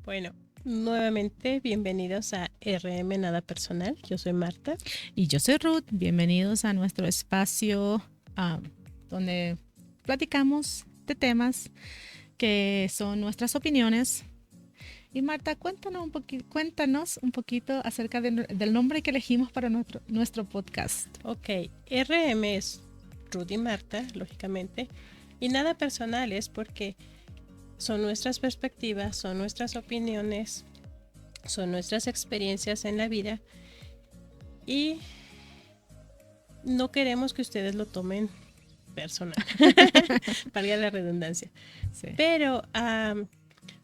Bueno, nuevamente bienvenidos a RM Nada Personal. Yo soy Marta. Y yo soy Ruth. Bienvenidos a nuestro espacio donde platicamos de temas que son nuestras opiniones. Y Marta, cuéntanos un poquito acerca del nombre que elegimos para nuestro podcast. Ok, RM es Ruth y Marta, lógicamente. Y nada personal es porque son nuestras perspectivas, son nuestras opiniones, son nuestras experiencias en la vida. Y no queremos que ustedes lo tomen personal, valga la redundancia. Sí. Pero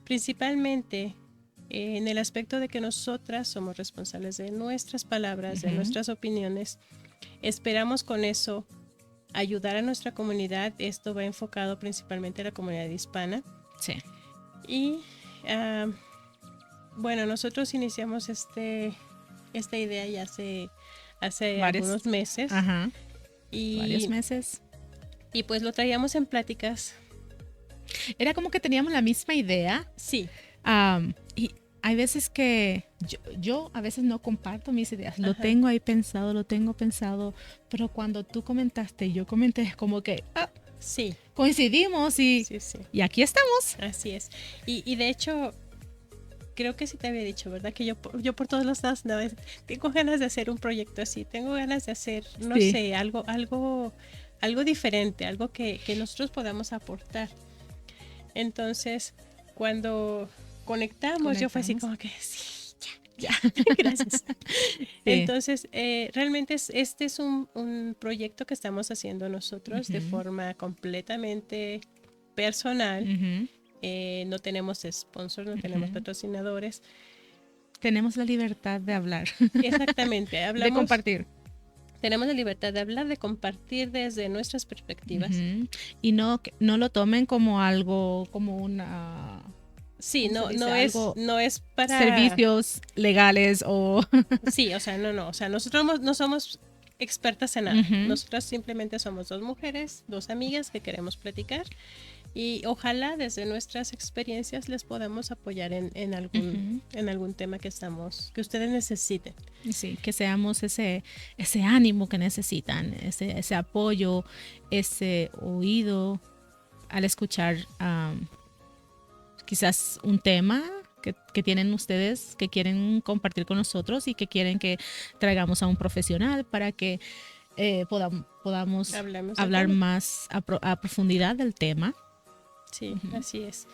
principalmente en el aspecto de que nosotras somos responsables de nuestras palabras, de nuestras opiniones, esperamos con eso ayudar a nuestra comunidad. Esto va enfocado principalmente a la comunidad hispana. Sí. Y bueno, nosotros iniciamos esta idea ya hace algunos meses. Ajá. Y, varios meses. Y pues lo traíamos en pláticas. Era como que teníamos la misma idea. Sí. Y hay veces que yo a veces no comparto mis ideas. Ajá. Lo tengo ahí pensado, pero cuando tú comentaste y yo comenté, es como que sí, coincidimos y aquí estamos. Así es. Y de hecho, creo que sí te había dicho, ¿verdad? Que yo por todos los lados tengo ganas de hacer un proyecto así. Tengo ganas de hacer, no sé, algo diferente, algo que nosotros podamos aportar. Entonces, cuando conectamos, yo fue así como que sí, ya. Gracias. Sí. Entonces, realmente este es un proyecto que estamos haciendo nosotros de forma completamente personal. No tenemos sponsors, no tenemos patrocinadores. Tenemos la libertad de hablar. Exactamente, hablamos. De compartir. Tenemos la libertad de hablar, de compartir desde nuestras perspectivas. Y no lo tomen como algo, como una... Sí, no es para... servicios legales o... Sí, o sea, no. O sea, nosotros no somos expertas en nada. Nosotras simplemente somos dos mujeres, dos amigas que queremos platicar. Y ojalá desde nuestras experiencias les podamos apoyar en algún tema que ustedes necesiten. Sí, que seamos ese ánimo que necesitan, ese apoyo, ese oído al escuchar quizás un tema que tienen ustedes, que quieren compartir con nosotros y que quieren que traigamos a un profesional para que podamos hablar más a profundidad del tema. Sí, así es.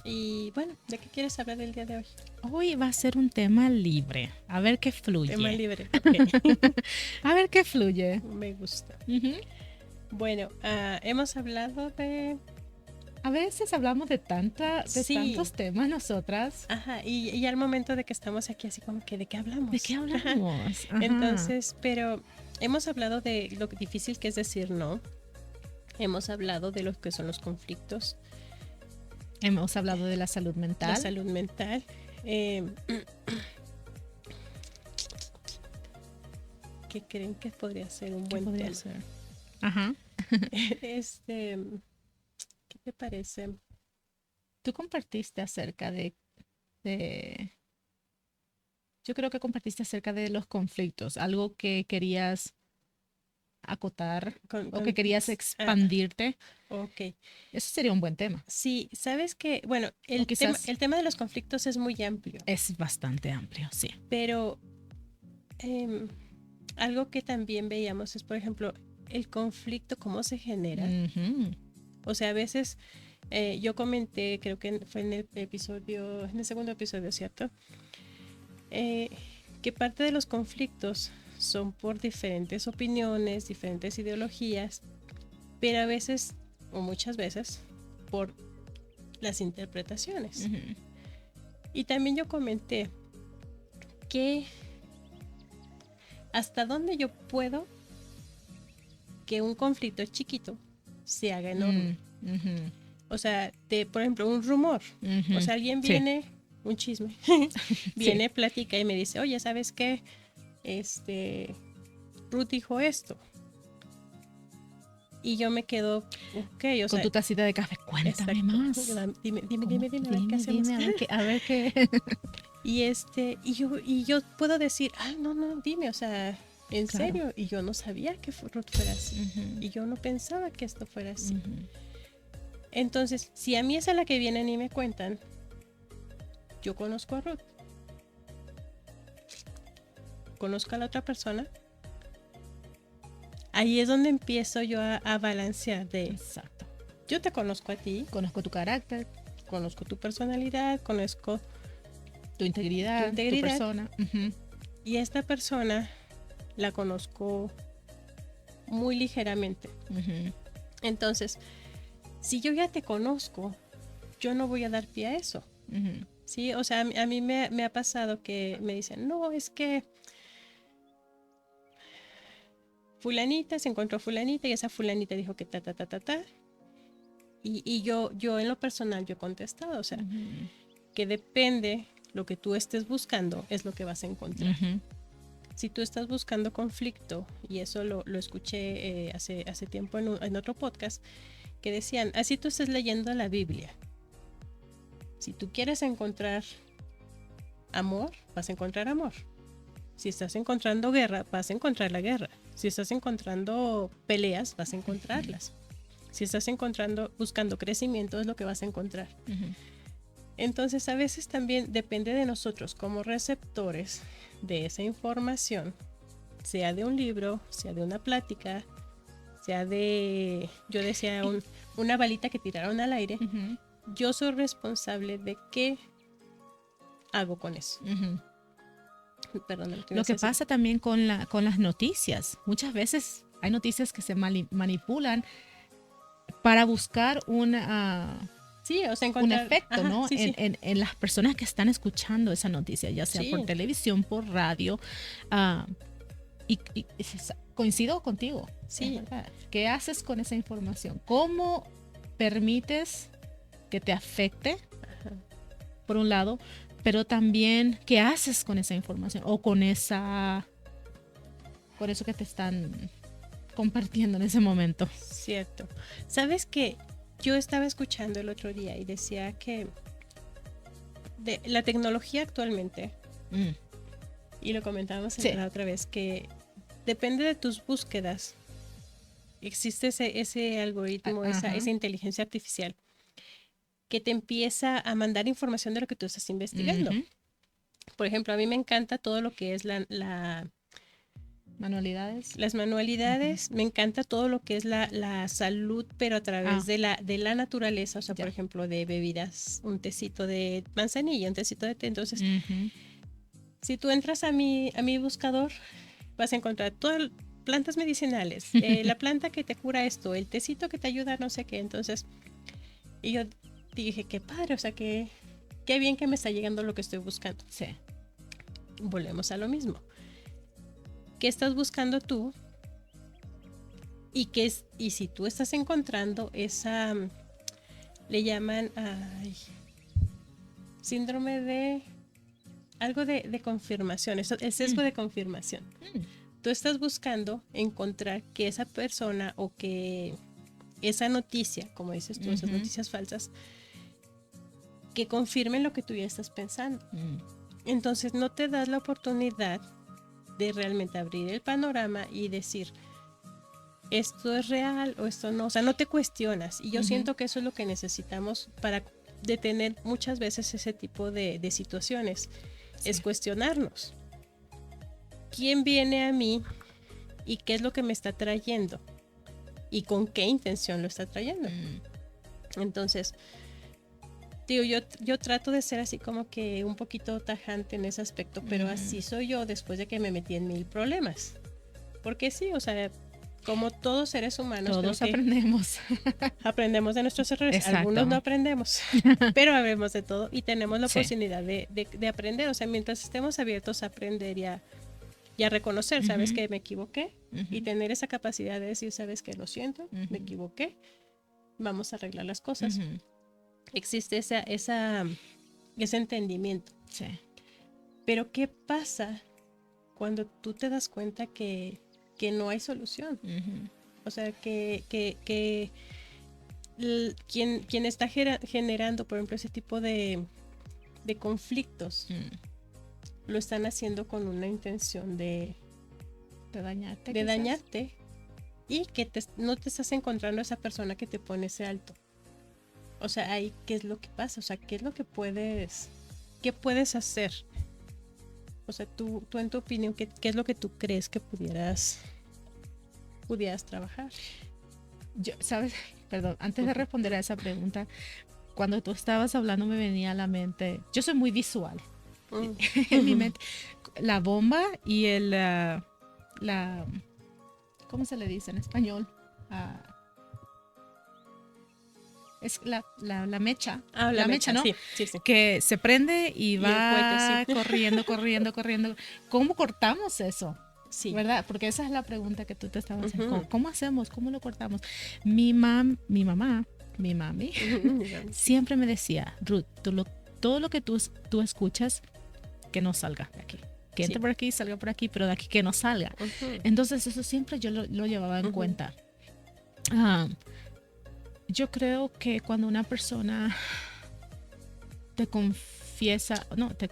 Y bueno, ¿de qué quieres hablar el día de hoy? Hoy va a ser un tema libre. A ver qué fluye. Tema libre, ok. A ver qué fluye. Me gusta. Bueno, hemos hablado de... A veces hablamos de tantos temas nosotras. Ajá, y al momento de que estamos aquí así como que ¿de qué hablamos? ¿De qué hablamos? Ajá. Entonces, pero hemos hablado de lo difícil que es decir no. Hemos hablado de lo que son los conflictos. Hemos hablado de la salud mental. La salud mental. ¿Qué creen que podría ser un buen tema? Ajá. ¿Qué te parece? Tú compartiste acerca de... Yo creo que compartiste acerca de los conflictos, algo que querías acotar o que querías expandirte. Ok. Eso sería un buen tema. Sí, sabes que, bueno, el tema de los conflictos es muy amplio. Es bastante amplio, sí. Pero algo que también veíamos es, por ejemplo, el conflicto, cómo se genera. O sea, a veces yo comenté, creo que fue en el segundo episodio, ¿cierto? Que parte de los conflictos son por diferentes opiniones, diferentes ideologías, pero a veces, o muchas veces, por las interpretaciones. Y también yo comenté que hasta dónde yo puedo que un conflicto chiquito se haga enorme. O sea, por ejemplo, un rumor. O sea, alguien viene, un chisme, viene, platica y me dice, oye, ¿sabes qué? Ruth dijo esto. Y yo me quedo, ok, o Con sea, tu tacita de café, cuéntame exacto. más. Dime, a ver qué Dime, hacemos. a ver qué. Y yo puedo decir, no, dime, o sea, en Claro. serio. Y yo no sabía que Ruth fuera así. Ujú, Y yo no pensaba que esto fuera así. ujú. Entonces, si a mí es a la que vienen y me cuentan, yo conozco a Ruth, conozco a la otra persona, ahí es donde empiezo yo a balancear de, Exacto. yo te conozco a ti, Conozco tu carácter, conozco tu personalidad, conozco tu tu integridad, tu integridad, persona. Ujú, y esta persona la conozco muy ligeramente. ujú, Entonces, si yo ya te conozco, yo no voy a dar pie a eso. ujú, Sí, o sea, a mí me ha pasado que me dicen, no, es que fulanita se encontró fulanita y esa fulanita dijo que ta. Y yo en lo personal yo he contestado, o sea, ujú, que depende lo que tú estés buscando, es lo que vas a encontrar. ujú. Si tú estás buscando conflicto, y eso lo escuché hace tiempo en otro podcast, que decían, así tú estés leyendo la Biblia. Si tú quieres encontrar amor, vas a encontrar amor. Si estás encontrando guerra, vas a encontrar la guerra. Si estás encontrando peleas, vas a encontrarlas. Si estás buscando crecimiento, es lo que vas a encontrar. Ujú. Entonces, a veces también depende de nosotros como receptores de esa información, sea de un libro, sea de una plática, sea de, yo decía, una balita que tiraron al aire. Ujú, Yo soy responsable de qué hago con eso. ujú. Perdón, Lo que pasa también con las noticias, muchas veces hay noticias que se manipulan para buscar sí, o sea, un encontrar, efecto, ajá, ¿no? sí, sí, En las personas que están escuchando esa noticia, ya sea por sí, televisión, por radio. ah, Coincido contigo, es sí, verdad. ¿Qué haces con esa información? ¿Cómo permites que te afecte, ajá, por un lado, pero también qué haces con esa información o con eso que te están compartiendo en ese momento? cierto. ¿Sabes qué? Yo estaba escuchando el otro día y decía que de la tecnología actualmente, Mm, y lo comentábamos sí. la otra vez, que depende de tus búsquedas. Existe ese algoritmo, Ajá. esa inteligencia artificial que te empieza a mandar información de lo que tú estás investigando. Ujú. Por ejemplo, a mí me encanta todo lo que es Manualidades. las manualidades, me encanta todo lo que es la salud, pero a través Ah, de la naturaleza, o sea, por ya. ejemplo, de bebidas, un tecito de manzanilla, un tecito de té. Entonces, Ujú. si tú entras a mi buscador, vas a encontrar todas plantas medicinales, la planta que te cura esto, el tecito que te ayuda a no sé qué. Entonces, y yo dije, qué padre, o sea, qué bien que me está llegando lo que estoy buscando. Sí. Volvemos a lo mismo. ¿Qué estás buscando tú? Y si tú estás encontrando esa, le llaman síndrome de algo de confirmación, el sesgo Mm, de confirmación. mm, Tú estás buscando encontrar que esa persona o que esa noticia, como dices tú, esas ujú, noticias falsas, que confirmen lo que tú ya estás pensando. mm. Entonces no te das la oportunidad de realmente abrir el panorama y decir, esto es real o esto no, o sea, no te cuestionas. Y yo Ujú. siento que eso es lo que necesitamos para detener muchas veces ese tipo de situaciones, es Sí. cuestionarnos. ¿Quién viene a mí y qué es lo que me está trayendo? ¿Y con qué intención lo está trayendo? Mm, Entonces, digo, yo trato de ser así como que un poquito tajante en ese aspecto, pero ujú. así soy yo después de que me metí en mil problemas. Porque sí, o sea, como todos seres humanos, creo Todos que aprendemos. aprendemos de nuestros errores. Algunos no Exacto. aprendemos, pero hablemos de todo y tenemos la Sí. posibilidad de aprender. O sea, mientras estemos abiertos a aprender y a reconocer, sabes Ujú, que me equivoqué, y ujú, tener esa capacidad de decir, sabes que lo siento, me ujú, equivoqué, vamos a arreglar las cosas. ujú. Existe ese entendimiento. Sí. Pero ¿qué pasa cuando tú te das cuenta que no hay solución? Ujú. O sea, quien está generando, por ejemplo, ese tipo de conflictos, lo están haciendo con una intención de dañarte. De dañarte, y que no te estás encontrando a esa persona que te pone ese alto. O sea, ahí, ¿qué es lo que pasa? O sea, ¿qué es lo que qué puedes hacer? O sea, tú en tu opinión, ¿qué es lo que tú crees que pudieras trabajar? ¿Sabes? Perdón, antes de responder a esa pregunta, cuando tú estabas hablando me venía a la mente, yo soy muy visual, en mi mente, la bomba y ¿cómo se le dice en español? Es la mecha. La mecha, ¿no? Sí. Que se prende y va el cohete, corriendo. ¿Cómo cortamos eso? Sí. ¿Verdad? Porque esa es la pregunta que tú te estabas haciendo. ¿Cómo hacemos? ¿Cómo lo cortamos? Mi mami, siempre me decía, Ruth, todo lo que tú escuchas, que no salga de aquí. Que entre por aquí, salga por aquí, pero de aquí que no salga. Entonces eso siempre yo lo llevaba en cuenta. Yo creo que cuando una persona te confiesa, te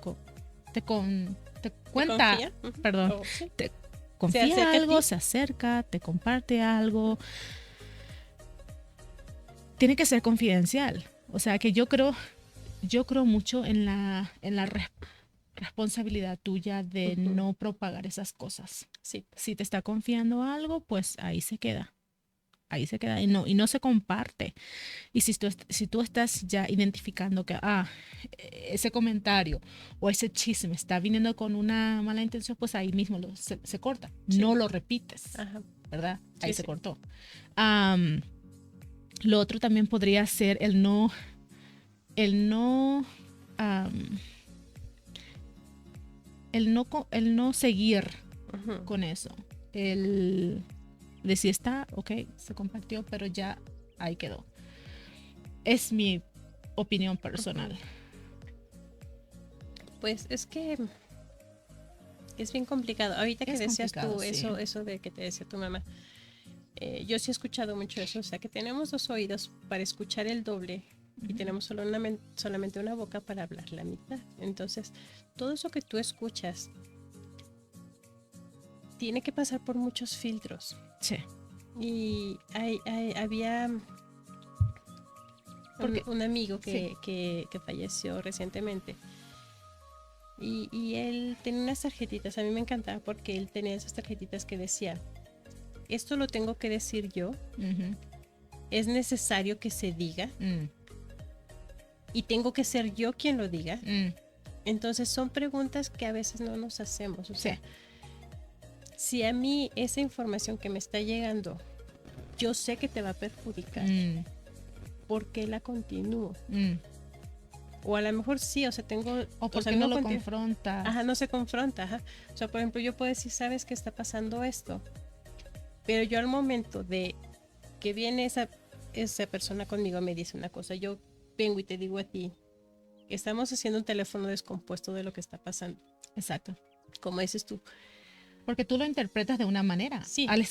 cuenta, perdón, te confía algo, se acerca, te comparte algo, tiene que ser confidencial. O sea que yo creo mucho en la responsabilidad tuya de no propagar esas cosas. Sí. Si te está confiando algo, pues ahí se queda y no se comparte. Y si tú estás ya identificando que ese comentario o ese chisme está viniendo con una mala intención, pues ahí mismo se corta. No lo repites. Ajá. ¿Verdad? Ahí se cortó. Lo otro también podría ser el no seguir con eso. El de si está, ok, se compartió, pero ya ahí quedó. Es mi opinión personal. Pues es que es bien complicado. Ahorita que decías tú eso de que te decía tu mamá, yo sí he escuchado mucho eso, o sea, que tenemos 2 oídos para escuchar el doble y tenemos solamente una boca para hablar la mitad. Entonces, todo eso que tú escuchas tiene que pasar por muchos filtros. Sí. Y había un amigo que falleció recientemente. Y él tenía unas tarjetitas, a mí me encantaba porque él tenía esas tarjetitas que decía, esto lo tengo que decir yo, es necesario que se diga, y tengo que ser yo quien lo diga. Entonces son preguntas que a veces no nos hacemos. O sea, si a mí esa información que me está llegando, yo sé que te va a perjudicar, ¿por qué la continúo? O a lo mejor sí, o sea, o porque no lo confronta. Ajá, no se confronta, ajá. O sea, por ejemplo, yo puedo decir, ¿sabes que está pasando esto? Pero yo al momento de que viene esa persona conmigo me dice una cosa, yo vengo y te digo a ti, estamos haciendo un teléfono descompuesto de lo que está pasando. Exacto. Como dices tú. Porque tú lo interpretas de una manera. Sí. Al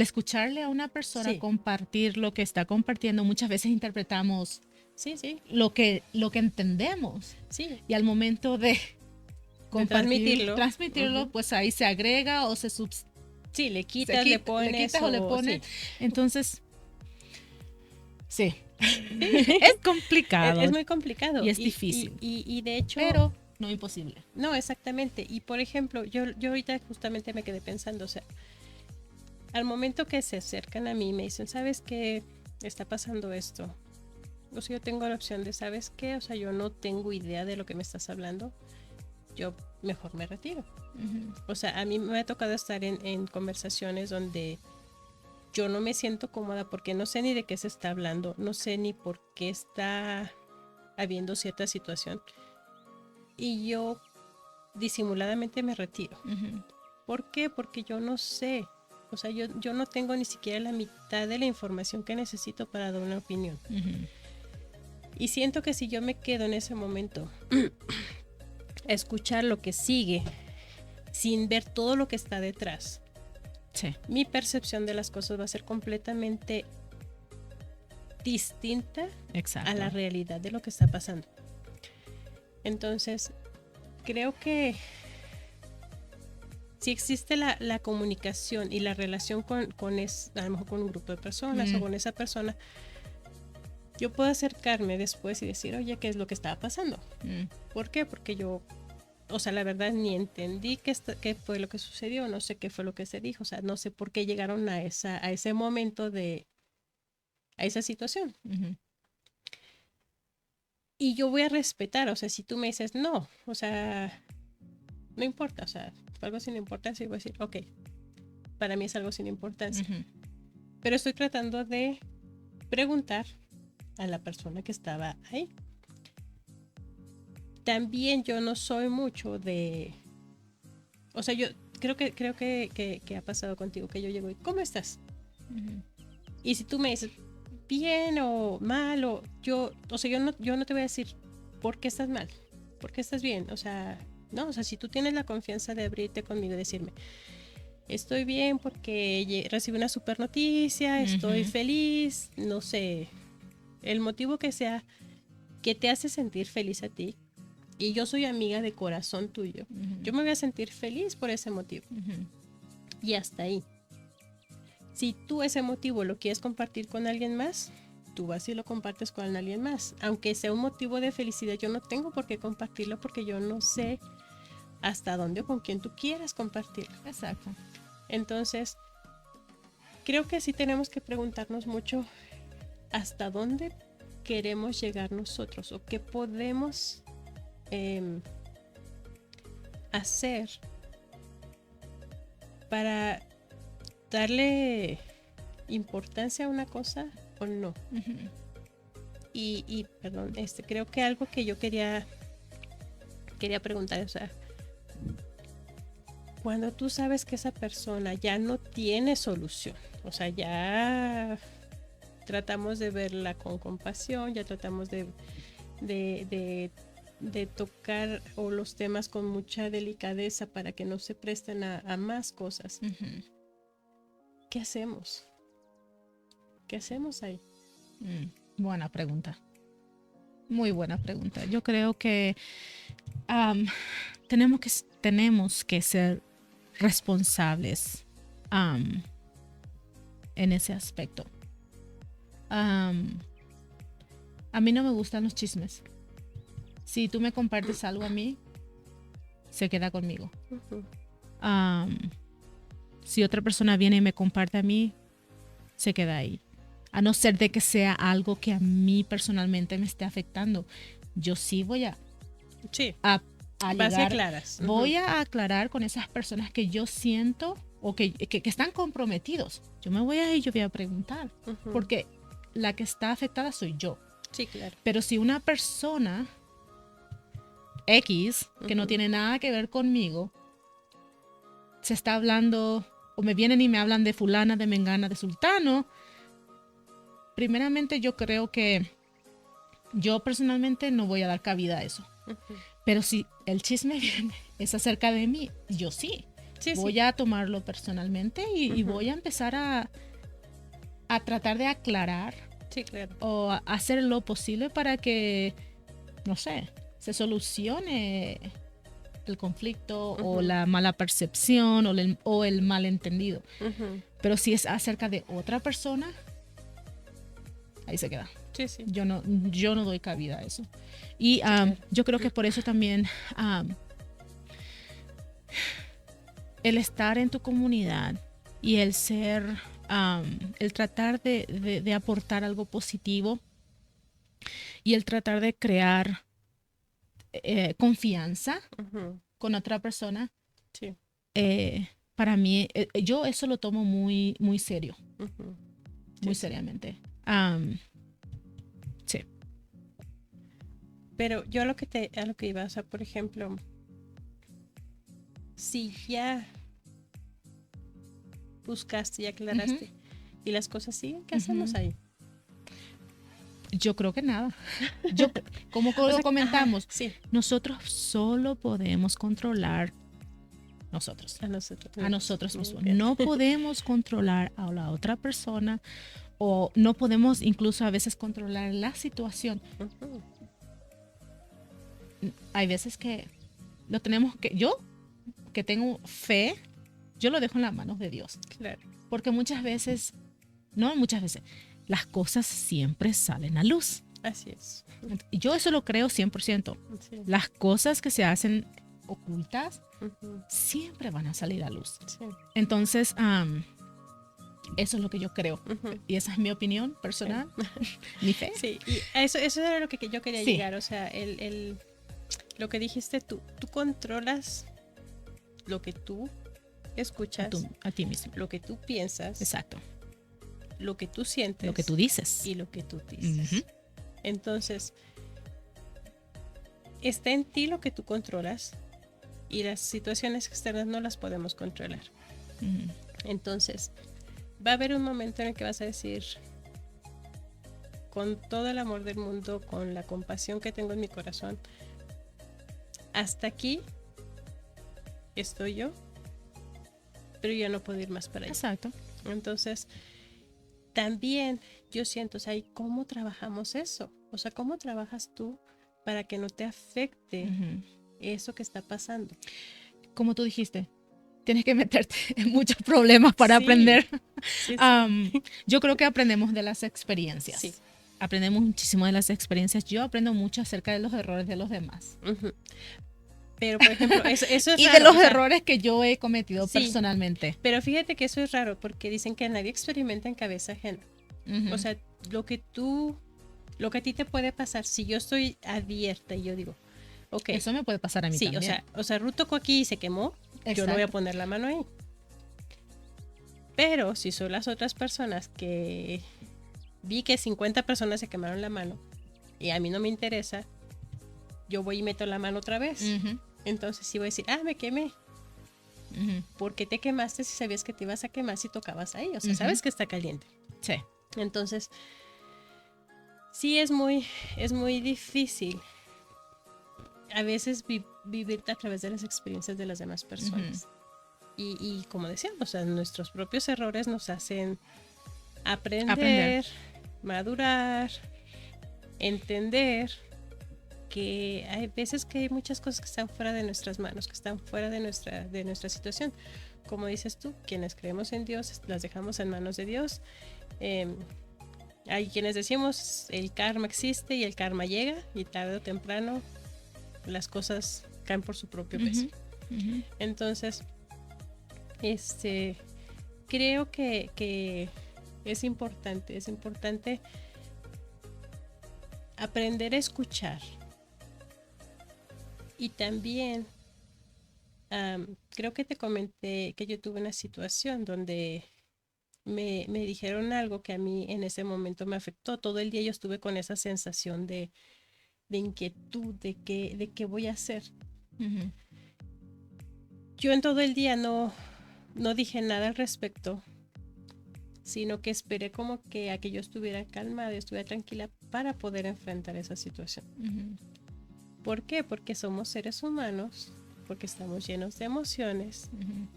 escucharle a una persona compartir lo que está compartiendo, muchas veces interpretamos lo que entendemos. Sí. Y al momento de transmitirlo, pues ahí se agrega o se sí, le quitas, le pones o le pones. Entonces, sí. Es complicado. Es muy complicado. Y es difícil. Y de hecho... Pero no imposible. No, exactamente. Y por ejemplo, yo ahorita justamente me quedé pensando, o sea, al momento que se acercan a mí y me dicen, ¿sabes qué? Está pasando esto. O sea, yo tengo la opción de, ¿sabes qué? O sea, yo no tengo idea de lo que me estás hablando. Yo mejor me retiro. O sea, a mí me ha tocado estar en conversaciones donde yo no me siento cómoda porque no sé ni de qué se está hablando, no sé ni por qué está habiendo cierta situación. Y yo disimuladamente me retiro. ¿Por qué? Porque yo no sé. O sea, yo no tengo ni siquiera la mitad de la información que necesito para dar una opinión. Y siento que si yo me quedo en ese momento a escuchar lo que sigue, sin ver todo lo que está detrás, Sí. Mi percepción de las cosas va a ser completamente distinta Exacto. a la realidad de lo que está pasando. Entonces, creo que si existe la comunicación y la relación a lo mejor con un grupo de personas o con esa persona, yo puedo acercarme después y decir, oye, ¿qué es lo que estaba pasando? ¿Por qué? Porque yo, o sea, la verdad ni entendí qué fue lo que sucedió, no sé qué fue lo que se dijo, o sea, no sé por qué llegaron a ese momento a esa situación. Y yo voy a respetar, o sea, si tú me dices, no, o sea, no importa, o sea, fue algo sin importancia, y voy a decir, ok, para mí es algo sin importancia. Pero estoy tratando de preguntar a la persona que estaba ahí. También yo no soy mucho de, o sea, yo creo que ha pasado contigo, que yo llego y, ¿cómo estás? Y si tú me dices, bien o mal, o sea, yo no te voy a decir, ¿por qué estás mal? ¿Por qué estás bien? O sea, no, o sea, si tú tienes la confianza de abrirte conmigo y decirme, estoy bien porque recibí una super noticia, estoy feliz, no sé, el motivo que sea que te hace sentir feliz a ti, y yo soy amiga de corazón tuyo, yo me voy a sentir feliz por ese motivo. Y hasta ahí. Si tú ese motivo lo quieres compartir con alguien más, tú vas y lo compartes con alguien más. Aunque sea un motivo de felicidad, yo no tengo por qué compartirlo porque yo no sé hasta dónde o con quién tú quieras compartirlo. Exacto. Entonces, creo que sí tenemos que preguntarnos mucho hasta dónde queremos llegar nosotros o qué podemos hacer para darle importancia a una cosa o no. Y perdón, creo que algo que yo quería preguntar, o sea, cuando tú sabes que esa persona ya no tiene solución, o sea, ya tratamos de verla con compasión, ya tratamos de tocar o los temas con mucha delicadeza para que no se presten a más cosas. ¿Qué hacemos? ¿Qué hacemos ahí? Buena pregunta. Muy buena pregunta. Yo creo que tenemos que ser responsables en ese aspecto. A mí no me gustan los chismes. Si tú me compartes algo a mí, se queda conmigo. Si otra persona viene y me comparte a mí, se queda ahí. A no ser de que sea algo que a mí personalmente me esté afectando. Yo sí voy a llegar, voy a aclarar con esas personas que yo siento o que están comprometidos. Yo me voy a ir, yo voy a preguntar. Porque la que está afectada soy yo. Sí, claro. Pero si una persona X, que no tiene nada que ver conmigo, se está hablando, o me vienen y me hablan de fulana, de mengana, de sultano, primeramente yo creo que yo personalmente no voy a dar cabida a eso. Pero si el chisme viene, es acerca de mí, yo sí. Voy a tomarlo personalmente y voy a empezar a tratar de aclarar o a hacer lo posible para que, no sé, se solucione el conflicto o la mala percepción o el malentendido. Pero si es acerca de otra persona, ahí se queda. Yo no doy cabida a eso. Y yo creo que por eso también el estar en tu comunidad y el ser, el tratar de aportar algo positivo y el tratar de crear confianza con otra persona, para mí, yo eso lo tomo muy, muy serio, muy seriamente. Sí. Pero yo a lo que iba, o sea, por ejemplo, si ya buscaste y aclaraste y las cosas siguen, ¿qué hacemos ahí? Yo creo que nada. Como lo comentamos, nosotros solo podemos controlar nosotros. A nosotros. A nosotros mismos. Bien. No podemos controlar a la otra persona o no podemos incluso a veces controlar la situación. Ujú. Hay veces que lo tenemos que, yo que tengo fe, yo lo dejo en las manos de Dios. Claro. Porque muchas veces, las cosas siempre salen a luz. Así es. Yo eso lo creo 100%. Sí. Las cosas que se hacen ocultas Ujú. siempre van a salir a luz. Sí. Entonces, eso es lo que yo creo. Ujú. Y esa es mi opinión personal, mi fe. Sí, y eso era lo que yo quería Sí. llegar. O sea, lo que dijiste tú controlas lo que tú escuchas, A ti mismo. lo que tú piensas, Exacto. lo que tú sientes, Lo que tú dices. y lo que tú dices. Ujú. Entonces, está en ti lo que tú controlas y las situaciones externas no las podemos controlar. Ujú. Entonces, va a haber un momento en el que vas a decir, con todo el amor del mundo, con la compasión que tengo en mi corazón, hasta aquí estoy yo, pero ya no puedo ir más para allá. Exacto. Entonces, también yo siento, o sea, ¿y cómo trabajamos eso? O sea, ¿cómo trabajas tú para que no te afecte Ujú. eso que está pasando? Como tú dijiste, tienes que meterte en muchos problemas para Sí. aprender. Sí, Yo creo que aprendemos de las experiencias. Sí. Aprendemos muchísimo de las experiencias. Yo aprendo mucho acerca de los errores de los demás. Ujú. Pero, por ejemplo, eso es Y raro, de los o sea, errores que yo he cometido Sí. personalmente. pero fíjate que eso es raro porque dicen que nadie experimenta en cabeza ajena. Ujú. O sea, lo que a ti te puede pasar, si yo estoy abierta y yo digo, ok, Eso me puede pasar a mí sí, también. o sea, Ruth tocó aquí y se quemó, yo no voy a Exacto. poner la mano ahí. Pero si son las otras personas que vi que 50 personas se quemaron la mano y a mí no me interesa, yo voy y meto la mano otra vez. Ujú. Entonces sí voy a decir, me quemé. Ujú. ¿Por qué te quemaste si sabías que te ibas a quemar si tocabas ahí? O sea, Ujú. sabes que está caliente. Sí. Entonces, sí es muy difícil a veces vivir a través de las experiencias de las demás personas. Y como decíamos, o sea, nuestros propios errores nos hacen aprender, madurar, entender que hay veces que hay muchas cosas que están fuera de nuestras manos, que están fuera de nuestra situación. Como dices tú, quienes creemos en Dios, las dejamos en manos de Dios. Hay quienes decimos, el karma existe y el karma llega y tarde o temprano las cosas caen por su propio peso. Ujú. Entonces, creo que es importante aprender a escuchar. Y también creo que te comenté que yo tuve una situación donde me dijeron algo que a mí en ese momento me afectó. Todo el día yo estuve con esa sensación de inquietud, de qué voy a hacer. Ujú. Yo en todo el día no dije nada al respecto, sino que esperé como que a que yo estuviera calmada, estuviera tranquila para poder enfrentar esa situación. Ujú. ¿Por qué? Porque somos seres humanos, porque estamos llenos de emociones Ujú.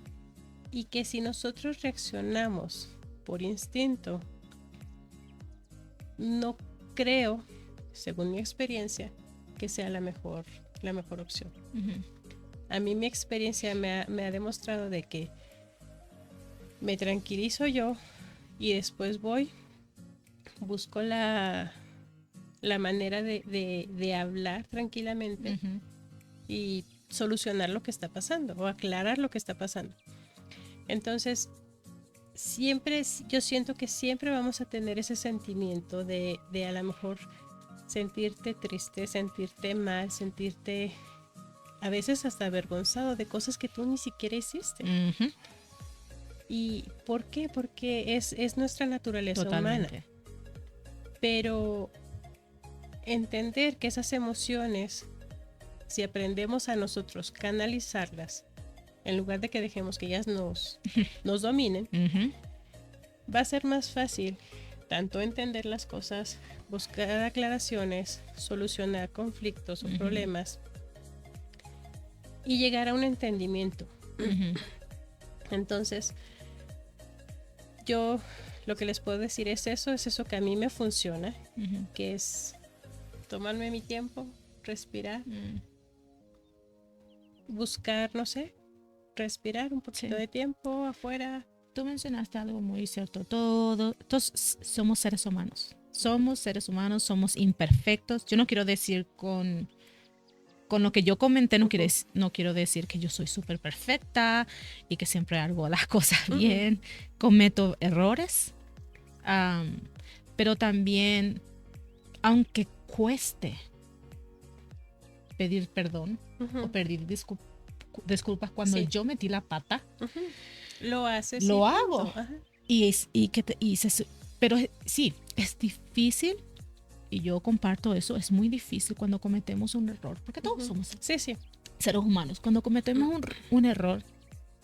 y que si nosotros reaccionamos por instinto, no creo, según mi experiencia, que sea la mejor opción. Ujú. A mí mi experiencia me ha demostrado de que me tranquilizo yo y después busco la manera de hablar tranquilamente Ujú. y solucionar lo que está pasando o aclarar lo que está pasando. Entonces, yo siento que siempre vamos a tener ese sentimiento de a lo mejor sentirte triste, sentirte mal, sentirte a veces hasta avergonzado de cosas que tú ni siquiera hiciste. Ujú. ¿Y por qué? Porque es nuestra naturaleza humana. Totalmente. Pero entender que esas emociones, si aprendemos a nosotros canalizarlas, en lugar de que dejemos que ellas nos dominen, Ujú. va a ser más fácil tanto entender las cosas, buscar aclaraciones, solucionar conflictos o Ujú. problemas y llegar a un entendimiento. Ujú. Entonces, yo lo que les puedo decir es eso que a mí me funciona, Ujú. que es tomarme mi tiempo, respirar, Mm. buscar, no sé, respirar un poquito Sí. de tiempo afuera. Tú mencionaste algo muy cierto. Todos somos seres humanos. Somos seres humanos, somos imperfectos. Yo no quiero decir con lo que yo comenté, no quiero decir que yo soy súper perfecta y que siempre hago las cosas bien. Cometo errores. Pero también, aunque cueste pedir perdón o pedir disculpas cuando Sí. yo metí la pata, Lo haces y lo punto. hago. Ajá. Pero sí, es difícil y yo comparto eso. Es muy difícil cuando cometemos un error, porque todos somos Sí, sí. seres humanos. Cuando cometemos un error,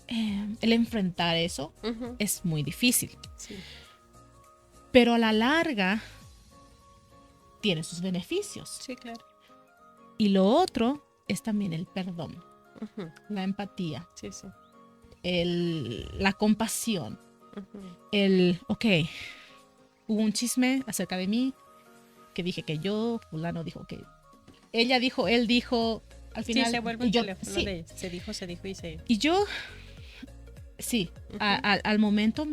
el enfrentar eso es muy difícil. Sí. Pero a la larga tiene sus beneficios. Sí, claro. Y lo otro es también el perdón, la empatía, Sí, sí. la compasión, ok, hubo un chisme acerca de mí que dije que yo, fulano dijo que ella dijo, él dijo, al final. Sí, se vuelve un teléfono sí. de se dijo y se... Y yo, sí, al momento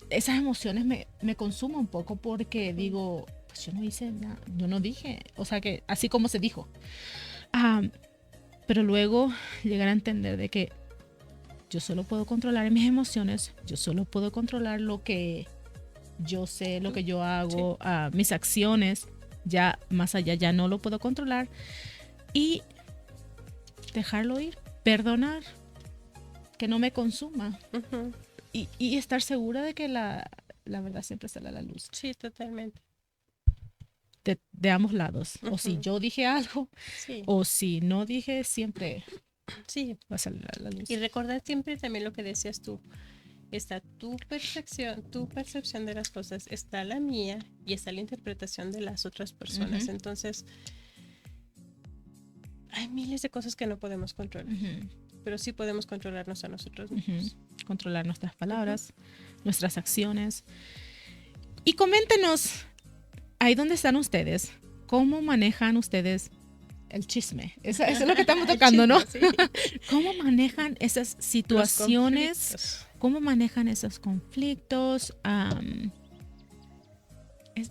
esas emociones me consumen un poco porque digo, pues yo no hice nada, yo no dije, o sea que así como se dijo. Pero luego llegar a entender de que yo solo puedo controlar mis emociones, yo solo puedo controlar lo que yo sé, lo que yo hago, mis acciones, ya más allá ya no lo puedo controlar y dejarlo ir, perdonar, que no me consuma y estar segura de que la verdad siempre sale a la luz. Sí, totalmente. De ambos lados. O si yo dije algo, sí. o si no dije, siempre sí. va a salir a la luz. Y recordar siempre también lo que decías tú. Está tu percepción de las cosas, está la mía y está la interpretación de las otras personas. Entonces, hay miles de cosas que no podemos controlar, pero sí podemos controlarnos a nosotros mismos. Controlar nuestras palabras, nuestras acciones. Y coméntenos, ahí donde están ustedes, ¿cómo manejan ustedes el chisme? Eso es lo que estamos tocando, ¿no? Sí. ¿Cómo manejan esas situaciones? ¿Cómo manejan esos conflictos?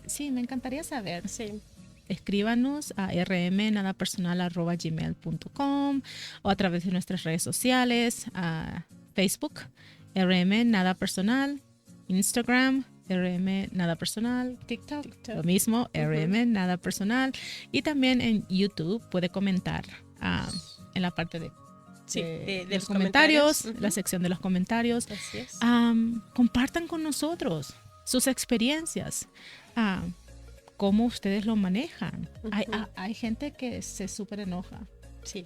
Sí, me encantaría saber. Sí. Escríbanos a rmnadapersonal@gmail.com o a través de nuestras redes sociales, a Facebook, RM Nada Personal, Instagram, RM Nada Personal, TikTok, lo mismo, RM Nada Personal, y también en YouTube puede comentar en la parte de los comentarios, la sección de los comentarios. Así es. Compartan con nosotros sus experiencias. ¿Cómo ustedes lo manejan? Hay gente que se súper enoja. Sí.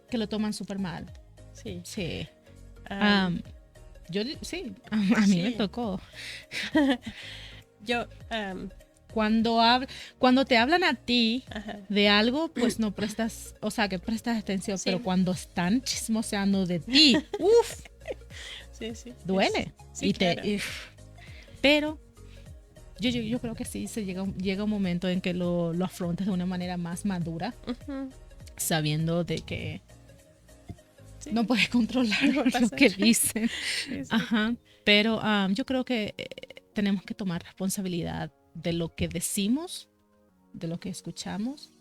Que lo toman súper mal. Sí. Sí. Yo, sí, a mí me tocó. Yo, cuando te hablan a ti de algo, pues no prestas, o sea, que prestas atención, pero cuando están chismoseando de ti, uff, duele. Sí, claro. Pero yo creo que sí, llega un momento en que lo afrontas de una manera más madura, sabiendo de que no puedes controlar lo que dicen. Pero yo creo que tenemos que tomar responsabilidad de lo que decimos, de lo que escuchamos.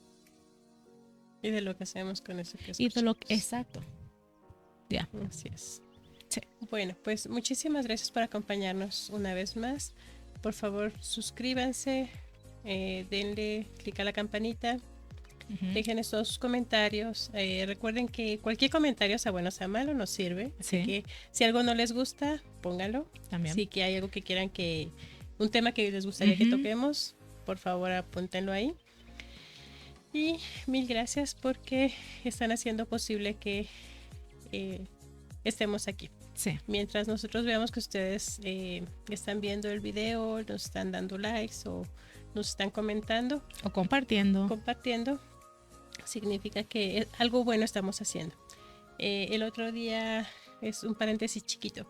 Y de lo que hacemos con eso que escuchamos. Y de lo que, exacto. Ya. Así es. Sí. Bueno, pues muchísimas gracias por acompañarnos una vez más. Por favor, suscríbanse, denle clic a la campanita, dejen todos sus comentarios. Recuerden que cualquier comentario, sea bueno o sea malo, nos sirve. Así que si algo no les gusta, pónganlo. También. Si que hay algo que quieran un tema que les gustaría que toquemos, por favor apúntenlo ahí. Y mil gracias porque están haciendo posible que estemos aquí. Sí. Mientras nosotros veamos que ustedes están viendo el video, nos están dando likes o nos están comentando o compartiendo, significa que algo bueno estamos haciendo. El otro día, es un paréntesis chiquito,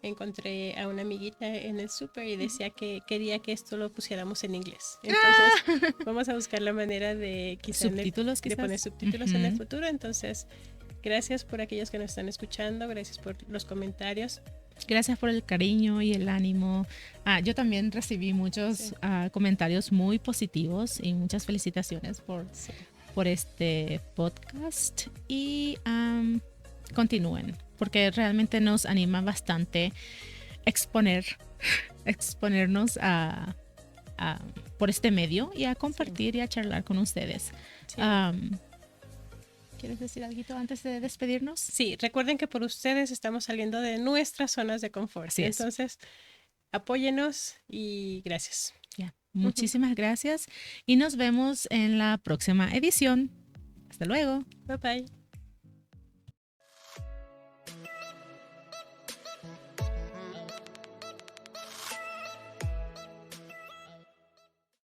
encontré a una amiguita en el súper y decía que quería que esto lo pusiéramos en inglés. Entonces, vamos a buscar la manera de quizás subtítulos, de poner subtítulos en el futuro. Entonces, gracias por aquellos que nos están escuchando, gracias por los comentarios. Gracias por el cariño y el ánimo. Yo también recibí muchos comentarios muy positivos y muchas felicitaciones por este podcast. Y continúen, porque realmente nos anima bastante exponernos por este medio y a compartir y a charlar con ustedes. Sí. ¿Quieres decir algo antes de despedirnos? Sí, recuerden que por ustedes estamos saliendo de nuestras zonas de confort. Así entonces, apóyenos y gracias. Muchísimas gracias y nos vemos en la próxima edición. Hasta luego. Bye bye.